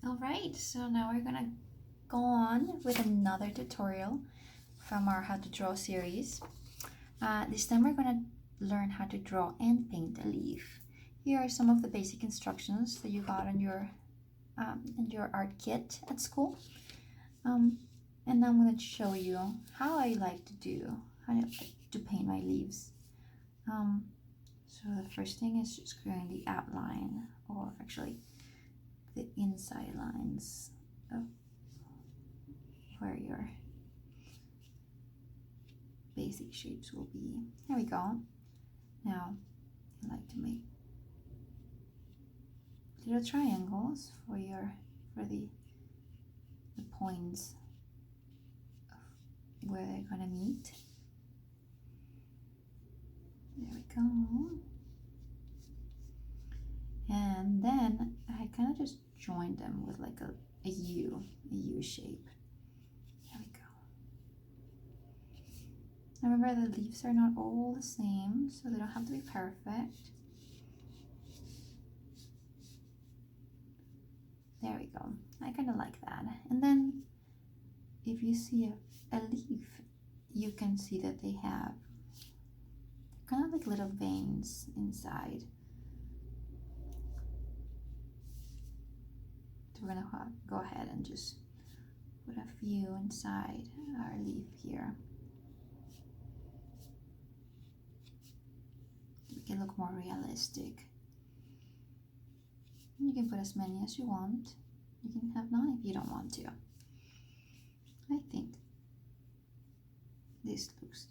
Alright, so now we're gonna go on with another tutorial from our How to Draw series. This time we're gonna learn how to draw and paint a leaf. Here are some of the basic instructions that you got in your art kit at school. And I'm gonna show you how I like to paint my leaves. So the first thing is just creating the outline, or actually the inside lines of where your basic shapes will be. There we go. Now I like to make little triangles for the points of where they're gonna meet. There we go. And then I kind of just joined them with like a U shape. There we go. Remember, the leaves are not all the same, so they don't have to be perfect. There we go. I kind of like that. And then if you see a leaf, you can see that they have kind of like little veins inside. So we're gonna go ahead and just put a few inside our leaf here. Make it look more realistic. You can put as many as you want. You can have none if you don't want to. I think this looks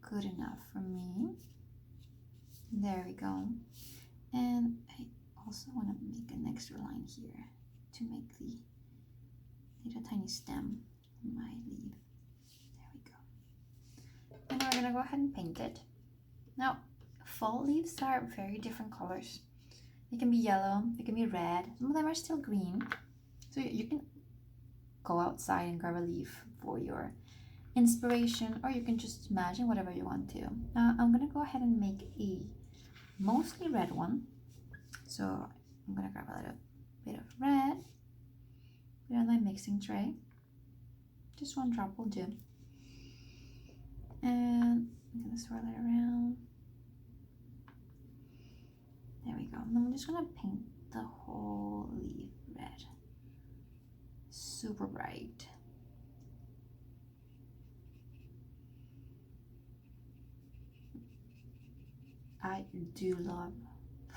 good enough for me. There we go. And I also want to make an extra line here to make the little tiny stem on my leaf. There we go. And we're gonna go ahead and paint it. Now, fall leaves are very different colors. They can be yellow, they can be red, some of them are still green. So you can go outside and grab a leaf for your inspiration, or you can just imagine whatever you want to. I'm gonna go ahead and make a mostly red one. So I'm gonna grab a little bit of red, put it on my mixing tray. Just one drop will do. And I'm gonna swirl it around. There we go. And I'm just gonna paint the whole leaf red. Super bright. I do love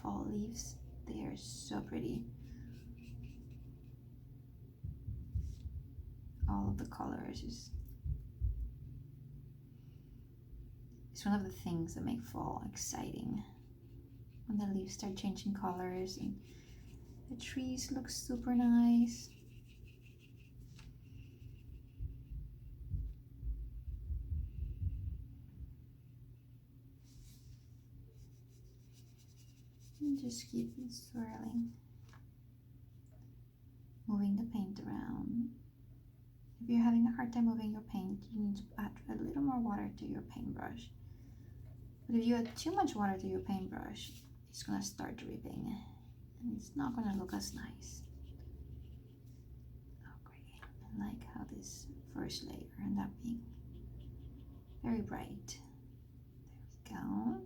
fall leaves. They are so pretty. All of the colors it's one of the things that make fall exciting. When the leaves start changing colors and the trees look super nice. And just keep swirling, moving the paint around. If you're having a hard time moving your paint, you need to add a little more water to your paintbrush. But if you add too much water to your paintbrush, it's gonna start dripping and it's not gonna look as nice. Oh great, I like how this first layer ended up being very bright. There we go.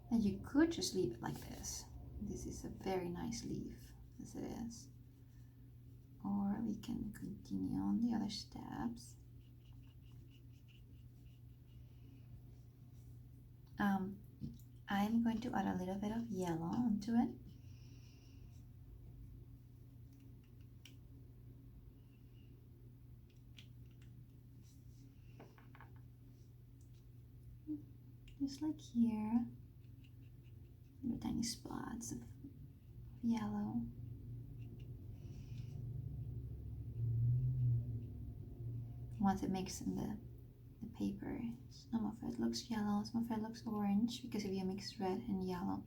And you could just leave it like this. This is a very nice leaf as it is. Or we can continue on the other steps. I'm going to add a little bit of yellow onto it. Just like here. Little tiny spots of yellow. Once it mixes in the paper, some of it looks yellow, some of it looks orange, because if you mix red and yellow,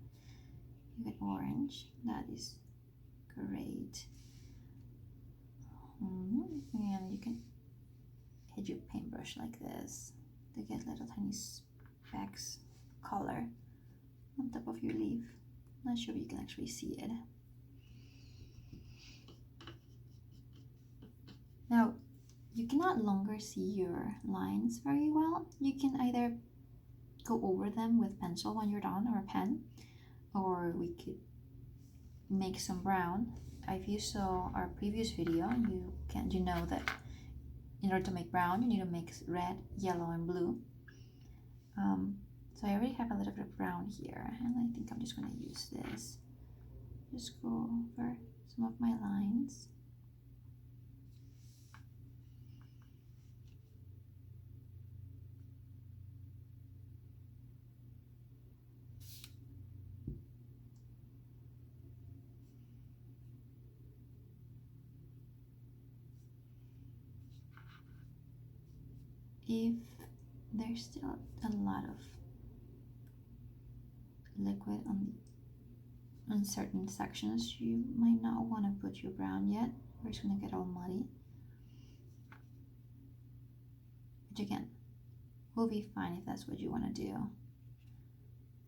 you get orange. That is great. And you can hit your paintbrush like this to get little tiny specks color on top of your leaf. Not sure if you can actually see it. Now, you cannot longer see your lines very well. You can either go over them with pencil when you're done, or a pen, or we could make some brown. If you saw our previous video, you know that in order to make brown, you need to mix red, yellow, and blue. So I already have a little bit of brown here, and I think I'm just going to use this. Just go over some of my lines. If there's still a lot of liquid on certain sections, you might not want to put your brown yet, or it's going to get all muddy. Which again, will be fine if that's what you want to do.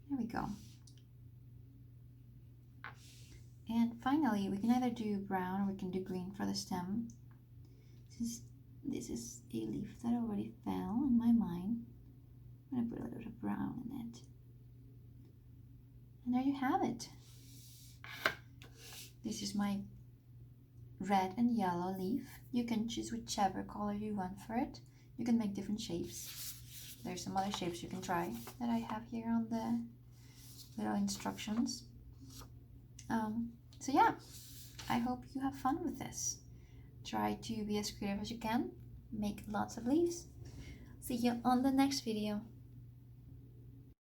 There we go. And finally, we can either do brown or we can do green for the stem. Since this is a leaf that already fell in my mind, I'm going to put a little bit of brown in it. And there you have it. This is my red and yellow leaf. You can choose whichever color you want for it. You can make different shapes. There's some other shapes you can try that I have here on the little instructions. So yeah, I hope you have fun with this. Try to be as creative as you can. Make lots of leaves. See you on the next video.